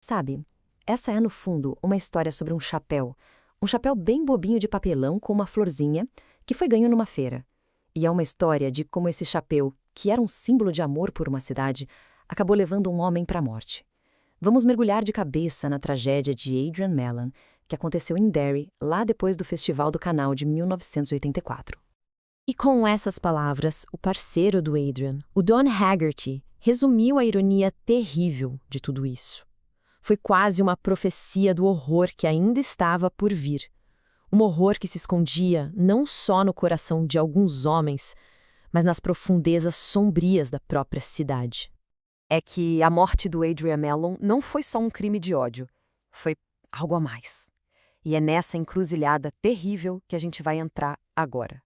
Sabe, essa é, no fundo, uma história sobre um chapéu. Um chapéu bem bobinho de papelão com uma florzinha que foi ganho numa feira. E é uma história de como esse chapéu, que era um símbolo de amor por uma cidade, acabou levando um homem para a morte. Vamos mergulhar de cabeça na tragédia de Adrian Mellon, que aconteceu em Derry, lá depois do Festival do Canal de 1984. E com essas palavras, o parceiro do Adrian, o Don Haggerty, resumiu a ironia terrível de tudo isso. Foi quase uma profecia do horror que ainda estava por vir. Um horror que se escondia não só no coração de alguns homens, mas nas profundezas sombrias da própria cidade. É que a morte do Adrian Mellon não foi só um crime de ódio, foi algo a mais. E é nessa encruzilhada terrível que a gente vai entrar agora.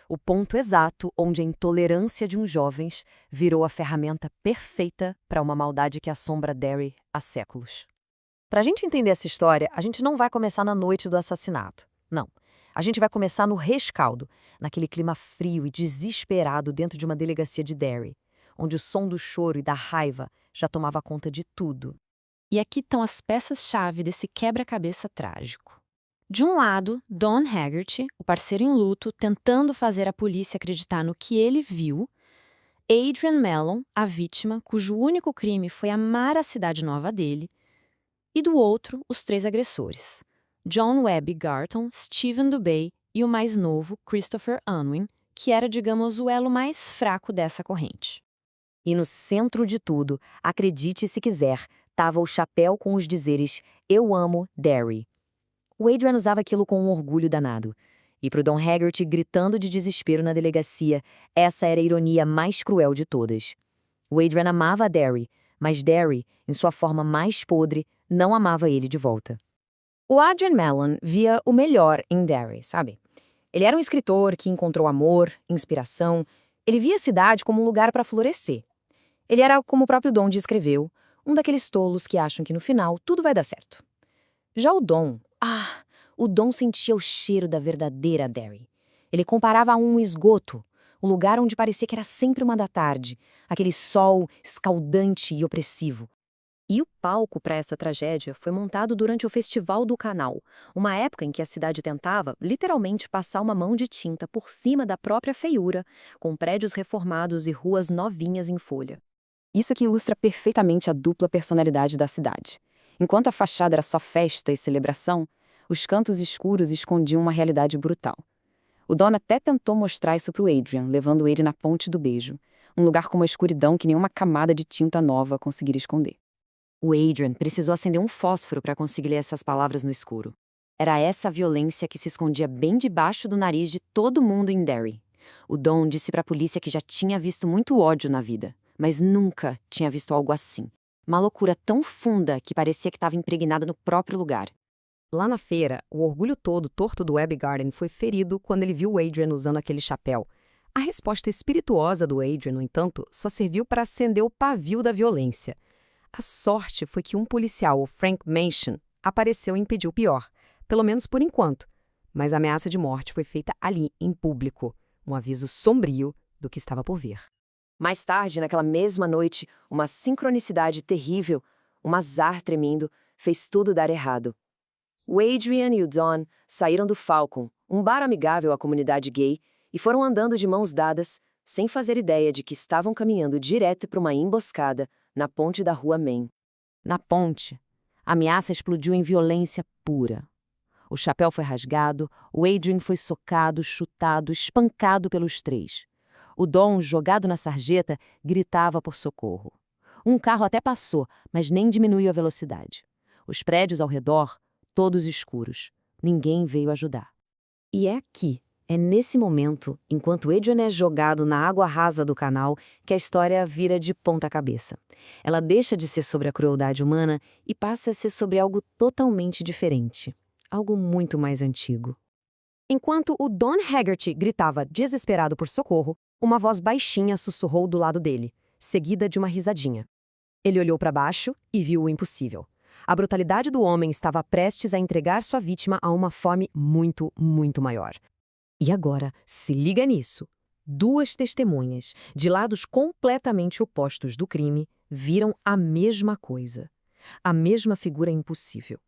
O ponto exato onde a intolerância de uns jovens virou a ferramenta perfeita para uma maldade que assombra Derry há séculos. Para a gente entender essa história, a gente não vai começar na noite do assassinato. Não. A gente vai começar no rescaldo, naquele clima frio e desesperado dentro de uma delegacia de Derry, onde o som do choro e da raiva já tomava conta de tudo. E aqui estão as peças-chave desse quebra-cabeça trágico. De um lado, Don Haggerty, o parceiro em luto, tentando fazer a polícia acreditar no que ele viu. Adrian Mellon, a vítima, cujo único crime foi amar a cidade nova dele. E do outro, os três agressores. John Webb Garton, Stephen Dubay e o mais novo, Christopher Unwin, que era, digamos, o elo mais fraco dessa corrente. E no centro de tudo, acredite se quiser, estava o chapéu com os dizeres "Eu amo Derry". O Adrian usava aquilo com um orgulho danado. E para o Don Haggerty, gritando de desespero na delegacia, essa era a ironia mais cruel de todas. O Adrian amava a Derry, mas Derry, em sua forma mais podre, não amava ele de volta. O Adrian Mellon via o melhor em Derry, sabe? Ele era um escritor que encontrou amor, inspiração. Ele via a cidade como um lugar para florescer. Ele era, como o próprio Don descreveu, um daqueles tolos que acham que no final tudo vai dar certo. Já o Don sentia o cheiro da verdadeira Derry. Ele comparava a um esgoto, um lugar onde parecia que era sempre uma da tarde, aquele sol escaldante e opressivo. E o palco para essa tragédia foi montado durante o Festival do Canal, uma época em que a cidade tentava, literalmente, passar uma mão de tinta por cima da própria feiura, com prédios reformados e ruas novinhas em folha. Isso que ilustra perfeitamente a dupla personalidade da cidade. Enquanto a fachada era só festa e celebração, os cantos escuros escondiam uma realidade brutal. O Don até tentou mostrar isso para o Adrian, levando ele na Ponte do Beijo, um lugar com uma escuridão que nenhuma camada de tinta nova conseguiria esconder. O Adrian precisou acender um fósforo para conseguir ler essas palavras no escuro. Era essa violência que se escondia bem debaixo do nariz de todo mundo em Derry. O Don disse para a polícia que já tinha visto muito ódio na vida, mas nunca tinha visto algo assim. Uma loucura tão funda que parecia que estava impregnada no próprio lugar. Lá na feira, o orgulho todo torto do Webb Garden foi ferido quando ele viu o Adrian usando aquele chapéu. A resposta espirituosa do Adrian, no entanto, só serviu para acender o pavio da violência. A sorte foi que um policial, o Frank Manchin, apareceu e impediu o pior, pelo menos por enquanto. Mas a ameaça de morte foi feita ali, em público, um aviso sombrio do que estava por vir. Mais tarde, naquela mesma noite, uma sincronicidade terrível, um azar tremendo, fez tudo dar errado. O Adrian e o Don saíram do Falcon, um bar amigável à comunidade gay, e foram andando de mãos dadas, sem fazer ideia de que estavam caminhando direto para uma emboscada na ponte da rua Main. Na ponte, a ameaça explodiu em violência pura. O chapéu foi rasgado, o Adrian foi socado, chutado, espancado pelos três. O Don, jogado na sarjeta, gritava por socorro. Um carro até passou, mas nem diminuiu a velocidade. Os prédios ao redor, todos escuros. Ninguém veio ajudar. E é aqui, é nesse momento, enquanto Adrian é jogado na água rasa do canal, que a história vira de ponta cabeça. Ela deixa de ser sobre a crueldade humana e passa a ser sobre algo totalmente diferente. Algo muito mais antigo. Enquanto o Don Haggerty gritava desesperado por socorro, uma voz baixinha sussurrou do lado dele, seguida de uma risadinha. Ele olhou para baixo e viu o impossível. A brutalidade do homem estava prestes a entregar sua vítima a uma fome muito, muito maior. E agora, se liga nisso. Duas testemunhas, de lados completamente opostos do crime, viram a mesma coisa. A mesma figura impossível.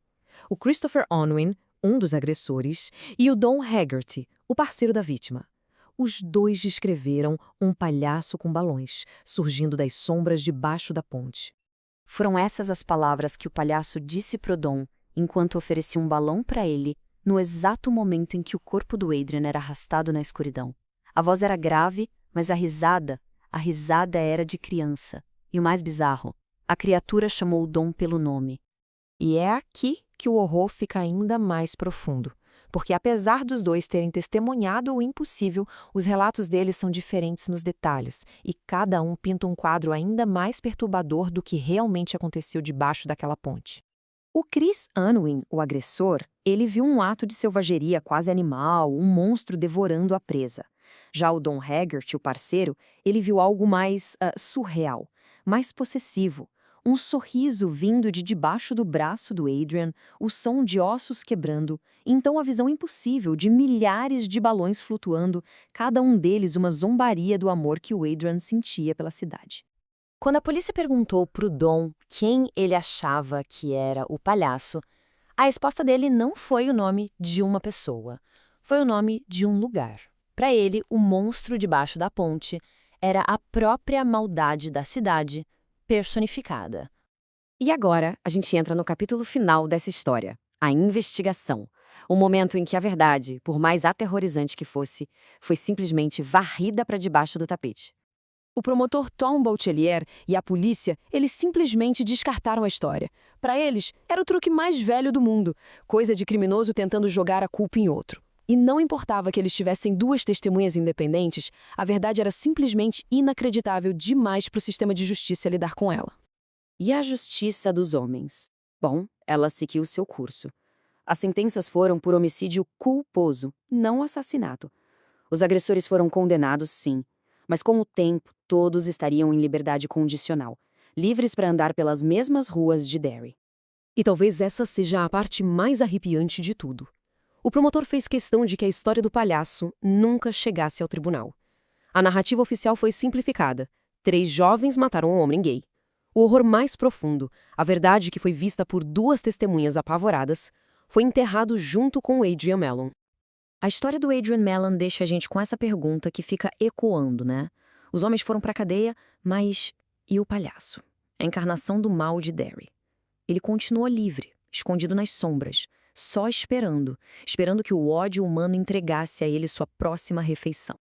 O Christopher Unwin, um dos agressores, e o Don Haggerty, o parceiro da vítima. Os dois descreveram um palhaço com balões, surgindo das sombras debaixo da ponte. Foram essas as palavras que o palhaço disse pro Don, enquanto oferecia um balão para ele, no exato momento em que o corpo do Adrian era arrastado na escuridão. A voz era grave, mas a risada era de criança. E o mais bizarro, a criatura chamou o Don pelo nome. E é aqui que o horror fica ainda mais profundo. Porque apesar dos dois terem testemunhado o impossível, os relatos deles são diferentes nos detalhes, e cada um pinta um quadro ainda mais perturbador do que realmente aconteceu debaixo daquela ponte. O Chris Unwin, o agressor, ele viu um ato de selvageria quase animal, um monstro devorando a presa. Já o Don Haggerty, o parceiro, ele viu algo mais surreal, mais possessivo. Um sorriso vindo de debaixo do braço do Adrian, o som de ossos quebrando, então a visão impossível de milhares de balões flutuando, cada um deles uma zombaria do amor que o Adrian sentia pela cidade. Quando a polícia perguntou pro Don quem ele achava que era o palhaço, a resposta dele não foi o nome de uma pessoa, foi o nome de um lugar. Para ele, o monstro debaixo da ponte era a própria maldade da cidade, personificada. E agora, a gente entra no capítulo final dessa história, a investigação. O momento em que a verdade, por mais aterrorizante que fosse, foi simplesmente varrida para debaixo do tapete. O promotor Tom Boutelier e a polícia, eles simplesmente descartaram a história. Para eles, era o truque mais velho do mundo, coisa de criminoso tentando jogar a culpa em outro. E não importava que eles tivessem duas testemunhas independentes, a verdade era simplesmente inacreditável demais para o sistema de justiça lidar com ela. E a justiça dos homens? Bom, ela seguiu seu curso. As sentenças foram por homicídio culposo, não assassinato. Os agressores foram condenados, sim, mas com o tempo todos estariam em liberdade condicional, livres para andar pelas mesmas ruas de Derry. E talvez essa seja a parte mais arrepiante de tudo. O promotor fez questão de que a história do palhaço nunca chegasse ao tribunal. A narrativa oficial foi simplificada. 3 jovens mataram um homem gay. O horror mais profundo, a verdade que foi vista por 2 testemunhas apavoradas, foi enterrado junto com Adrian Mellon. A história do Adrian Mellon deixa a gente com essa pergunta que fica ecoando, né? Os homens foram para a cadeia, mas e o palhaço? A encarnação do mal de Derry. Ele continua livre, escondido nas sombras, só esperando que o ódio humano entregasse a ele sua próxima refeição.